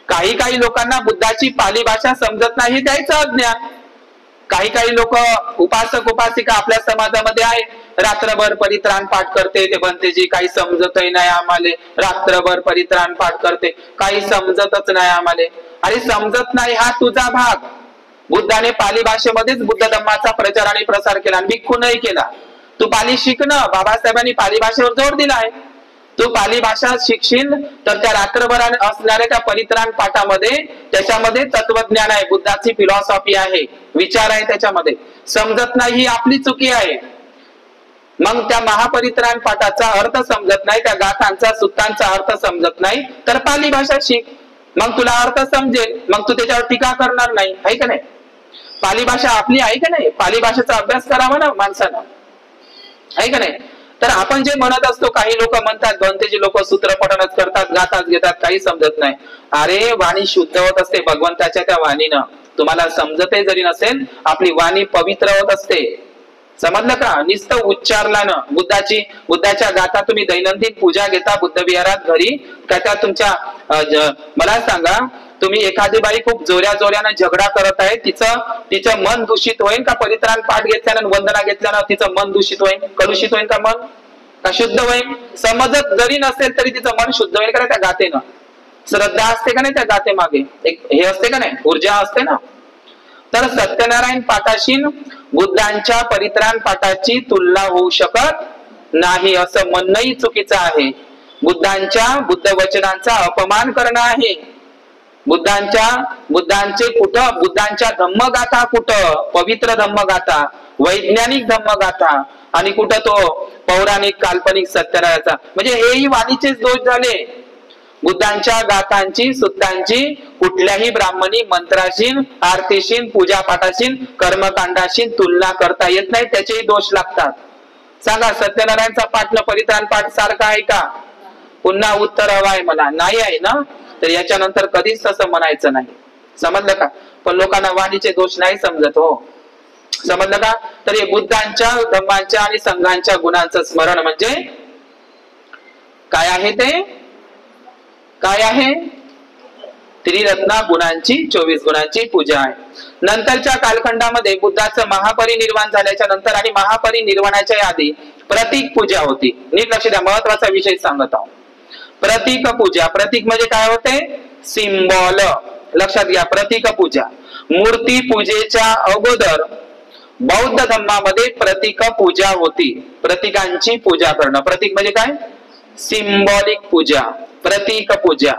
काही काही लोकांना बुद्धाची पाली भाषा समजत नाही, त्याचं अज्ञान. काही काही लोक उपासक उपासिका आपल्या समाजामध्ये आहे, रात्रभर परित्राण पाठ करते, ते म्हणते जी काही समजतही नाही आम्हाला, रात्रभर परित्राण पाठ करते, काही समजतच नाही आम्हाला. अरे समजत नाही हा तुझा भाग. बुद्धाने पाली भाषेमध्येच बुद्ध धम्माचा प्रचार आणि प्रसार केला आणि भिक्खूनही केला. तू पाली शिकणं, बाबासाहेबांनी पाली भाषेवर जोर दिलाय. तू पाली भाषा शिकशील तर त्या रात्रभर असणाऱ्या त्या परित्राण पाठामध्ये त्याच्यामध्ये तत्वज्ञान आहे, बुद्धाची फिलॉसॉफी आहे, विचार आहे त्याच्यामध्ये. समजत नाही ही आपली चुकी आहे. मग त्या महापरित्राण पाठाचा अर्थ समजत नाही, त्या गाथांचा सुत्तांचा अर्थ समजत नाही तर पाली भाषा शिक, मग तुला अर्थ समजेल, मग तू त्याच्यावर टीका करणार नाही, आहे का नाही. पाली भाषा आपली आहे का नाही, पाली भाषेचा अभ्यास करावा ना माणसानं, आहे का नाही. तर आपण जे म्हणत असतो, काही लोक म्हणतात भंतेजी लोक सूत्रपठणच करतात, गाथाच घेतात, काही समजत नाही. अरे वाणी शुद्ध होत असते भगवंताच्या त्या वाणीनं. तुम्हाला समजतही जरी नसेल आपली वाणी पवित्र होत असते, समजलं का. नुसतं उच्चारल्यानं बुद्धाच्या गाथा तुम्ही दैनंदिन पूजा घेता बुद्ध विहारात घरी का त्या तुमच्या मला सांगा, तुम्ही एखादी बाई खूप जोऱ्यानं झगडा करत आहे, तिचं मन दूषित होईल का परित्राण पाठ घेतल्यानं वंदना घेतल्यानं तिचं मन दूषित होईल, कलुषित होईल का मन, का शुद्ध होईल. समजत जरी नसेल तरी तिचं मन शुद्ध होईल का त्या गाथेनं. श्रद्धा असते का नाही त्या गाथे मागे, एक हे असते का नाही, ऊर्जा असते ना. तर सत्यनारायण पाठाशी बुद्धांच्या परित्राण पाठाची तुलना होऊ शकत नाही असं म्हणणंही चुकीचं आहे. बुद्ध वचनांचा अपमान करणं आहे. बुद्धांचे कुठं, बुद्धांच्या धम्मगाथा कुठं, पवित्र धम्मगाथा, वैज्ञानिक धम्मगाथा, आणि कुठं तो पौराणिक काल्पनिक सत्यनारायणाचा. म्हणजे हेही वाणीचेच दोष झाले. बुद्धांच्या गाथांची सुत्तांची कुठल्याही ब्राह्मणी मंत्राशी, आरतीशी, पूजा पाठाशी, कर्मकांडाशी तुलना करता येत नाही, त्याचेही दोष लागतात. सांगा सत्यनारायणचा पाठ न परित्राण पाठ सारखा आहे का. पुन्हा उत्तर हवं आहे मला, नाही आहे ना. तर याच्यानंतर कधीच तसं म्हणायचं नाही, समजलं का. पण लोकांना वाणीचे दोष नाही समजत हो, समजलं का. तर हे बुद्धांच्या धम्मांच्या आणि संघांच्या गुणांचं स्मरण म्हणजे काय आहे, ते काय आहे, त्रिरत्ना गुणांची 24 गुणांची पूजा आहे. नंतरच्या कालखंडामध्ये बुद्धाचं महापरिनिर्वाण झाल्याच्या नंतर आणि महापरिनिर्वाणाच्या आधी प्रतीक पूजा होती. नीट लक्ष द्या, महत्वाचा विषय सांगत आहोत. प्रतीक पूजा, प्रतीक म्हणजे काय होते, सिम्बॉल. लक्षात घ्या, प्रतीक पूजा. मूर्ती पूजेच्या अगोदर बौद्ध धर्मामध्ये प्रतीक पूजा होती, प्रतीकांची पूजा करणं. प्रतीक म्हणजे काय, सिम्बॉलिक पूजा, प्रतीक पूजा.